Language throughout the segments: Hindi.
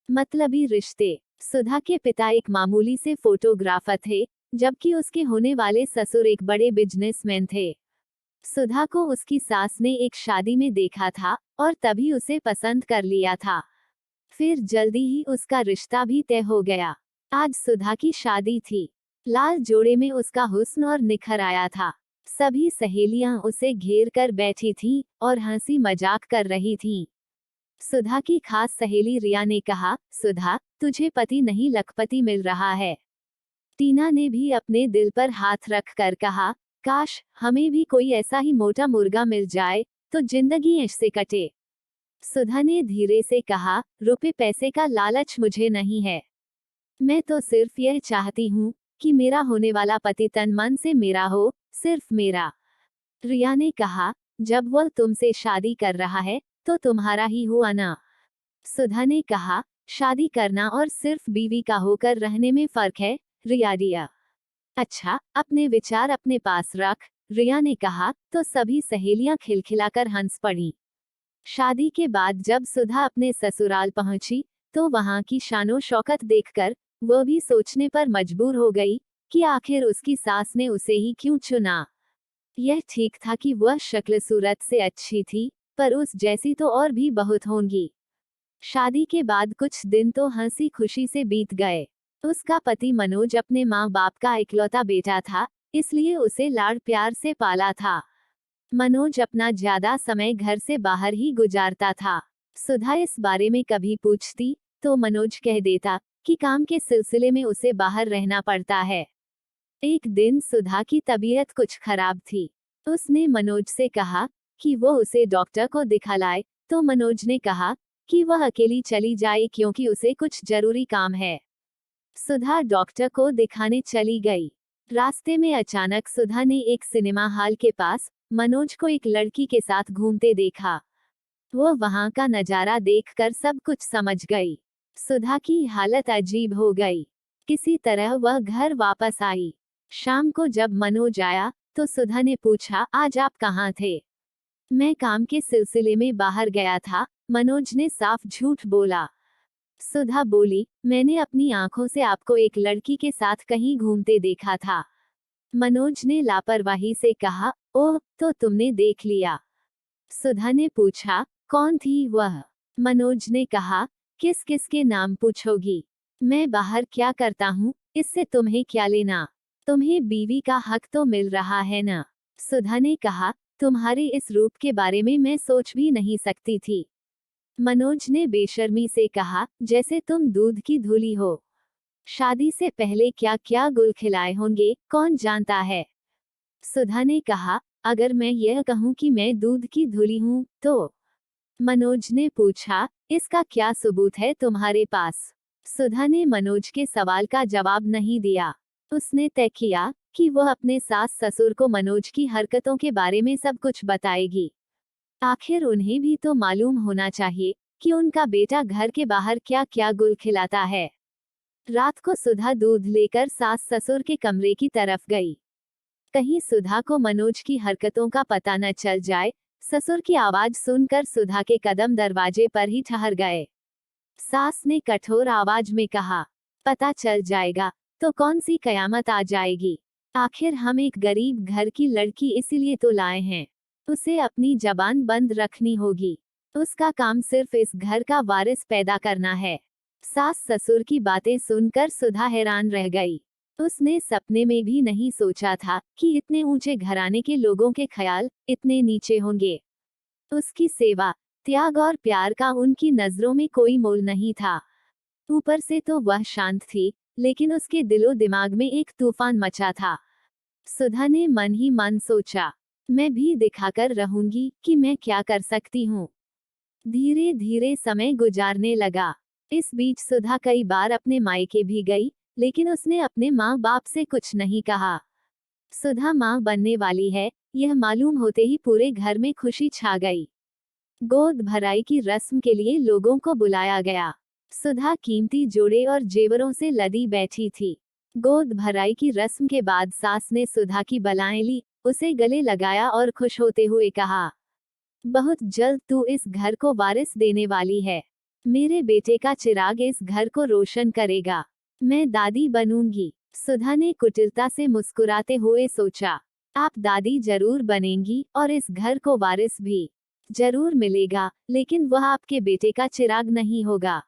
मतलबी रिश्ते। सुधा के पिता एक मामूली से फोटोग्राफर थे, जबकि उसके होने वाले ससुर एक बड़े बिजनेसमैन थे। सुधा को उसकी सास ने एक शादी में देखा था और तभी उसे पसंद कर लिया था। फिर जल्दी ही उसका रिश्ता भी तय हो गया। आज सुधा की शादी थी। लाल जोड़े में उसका हुस्न और निखर आया था। सभी सहेलियां उसे घेर कर बैठी थीं और हंसी मजाक कर रही थीं। सुधा की खास सहेली रिया ने कहा, सुधा, तुझे पति नहीं लखपति मिल रहा है। टीना ने भी अपने दिल पर हाथ रख कर कहा, काश हमें भी कोई ऐसा ही मोटा मुर्गा मिल जाए तो जिंदगी ऐसे कटे। सुधा ने धीरे से कहा, रुपए पैसे का लालच मुझे नहीं है। मैं तो सिर्फ यह चाहती हूँ कि मेरा होने वाला पति तन मन से मेरा हो, सिर्फ मेरा। रिया ने कहा, जब वह तुमसे शादी कर रहा है तो तुम्हारा ही हुआ ना। सुधा ने कहा, शादी करना और सिर्फ बीवी का होकर रहने में फर्क है। रिया, अच्छा, अपने विचार अपने पास रख। रिया ने कहा, तो सभी सहेलियां खिलखिलाकर हंस पड़ी। शादी के बाद जब सुधा अपने ससुराल पहुंची तो वहां की शानो शौकत देखकर वह भी सोचने पर मजबूर हो गई कि आखिर उसकी सास ने उसे ही क्यों चुना। यह ठीक था कि वह शक्ल सूरत से अच्छी थी, पर उस जैसी तो और भी बहुत होंगी। शादी के बाद कुछ दिन तो हंसी खुशी से बीत गए। उसका पति मनोज अपने माँ बाप का इकलौता बेटा था, इसलिए उसे लाड़ प्यार से पाला था। मनोज अपना ज्यादा समय घर से बाहर ही गुजारता था। सुधा इस बारे में कभी पूछती तो मनोज कह देता कि काम के सिलसिले में उसे बाहर रहना पड़ता है। एक दिन सुधा की तबीयत कुछ खराब थी। उसने मनोज से कहा कि वो उसे डॉक्टर को दिखा लाए, तो मनोज ने कहा कि वह अकेली चली जाए क्योंकि उसे कुछ जरूरी काम है। सुधा डॉक्टर को दिखाने चली गई। रास्ते में अचानक सुधा ने एक सिनेमा हॉल के पास मनोज को एक लड़की के साथ घूमते देखा। वह वहां का नजारा देखकर सब कुछ समझ गई। सुधा की हालत अजीब हो गई। किसी तरह वह घर वापस आई। शाम को जब मनोज आया तो सुधा ने पूछा, आज आप कहाँ थे? मैं काम के सिलसिले में बाहर गया था, मनोज ने साफ झूठ बोला। सुधा बोली, मैंने अपनी आंखों से आपको एक लड़की के साथ कहीं घूमते देखा था। मनोज ने लापरवाही से कहा, ओह, तो तुमने देख लिया। सुधा ने पूछा, कौन थी वह? मनोज ने कहा, किस किस के नाम पूछोगी? मैं बाहर क्या करता हूँ, इससे तुम्हें क्या लेना? तुम्हें बीवी का हक तो मिल रहा है ना? सुधा ने कहा, तुम्हारे इस रूप के बारे में मैं सोच भी नहीं सकती थी। मनोज ने बेशर्मी से कहा, जैसे तुम दूध की धूली हो। शादी से पहले क्या क्या गुल खिलाए होंगे, कौन जानता है? सुधा ने कहा, अगर मैं यह कहूँ कि मैं दूध की धूली हूँ तो? मनोज ने पूछा, इसका क्या सबूत है तुम्हारे पास? सुधा ने मनोज के सवाल का जवाब नहीं दिया। उसने तय किया कि वह अपने सास ससुर को मनोज की हरकतों के बारे में सब कुछ बताएगी। आखिर उन्हें भी तो मालूम होना चाहिए कि उनका बेटा घर के बाहर क्या क्या गुल खिलाता है। रात को सुधा दूध लेकर सास ससुर के कमरे की तरफ गई। कहीं सुधा को मनोज की हरकतों का पता न चल जाए। ससुर की आवाज सुनकर सुधा के कदम दरवाजे पर ही ठहर गए। सास ने कठोर आवाज में कहा, पता चल जाएगा तो कौन सी कयामत आ जाएगी? आखिर हम एक गरीब घर की लड़की इसीलिए तो लाए हैं। उसे अपनी जबान बंद रखनी होगी। उसका काम सिर्फ इस घर का वारिस पैदा करना है। सास ससुर की बातें सुनकर सुधा हैरान रह गई। उसने सपने में भी नहीं सोचा था कि इतने ऊंचे घराने के लोगों के ख्याल इतने नीचे होंगे। उसकी सेवा, त्याग और प्यार का उनकी नजरों में कोई मोल नहीं था। ऊपर से तो वह शांत थी, लेकिन उसके दिलो दिमाग में एक तूफान मचा था। सुधा ने मन ही मन सोचा, मैं भी दिखाकर रहूंगी कि मैं क्या कर सकती हूँ। धीरे धीरे समय गुजारने लगा। इस बीच सुधा कई बार अपने मायके भी गई, लेकिन उसने अपने माँ बाप से कुछ नहीं कहा। सुधा माँ बनने वाली है, यह मालूम होते ही पूरे घर में खुशी छा गई। गोद भराई की रस्म के लिए लोगों को बुलाया गया। सुधा कीमती जोड़े और जेवरों से लदी बैठी थी। गोद भराई की रस्म के बाद सास ने सुधा की बलाएं ली, उसे गले लगाया और खुश होते हुए कहा, बहुत जल्द तू इस घर को वारिस देने वाली है। मेरे बेटे का चिराग इस घर को रोशन करेगा। मैं दादी बनूंगी। सुधा ने कुटिलता से मुस्कुराते हुए सोचा। आप दादी जरूर बनेंगी और इस घर को वारिस भी जरूर मिलेगा, लेकिन वह आपके बेटे का चिराग नहीं होगा।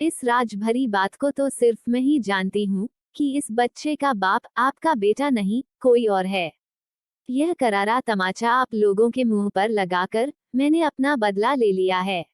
इस राज भरी बात को तो सिर्फ मैं ही जानती हूँ कि इस बच्चे का बाप आपका बेटा नहीं, कोई और है। यह करारा तमाचा आप लोगों के मुंह पर लगाकर मैंने अपना बदला ले लिया है।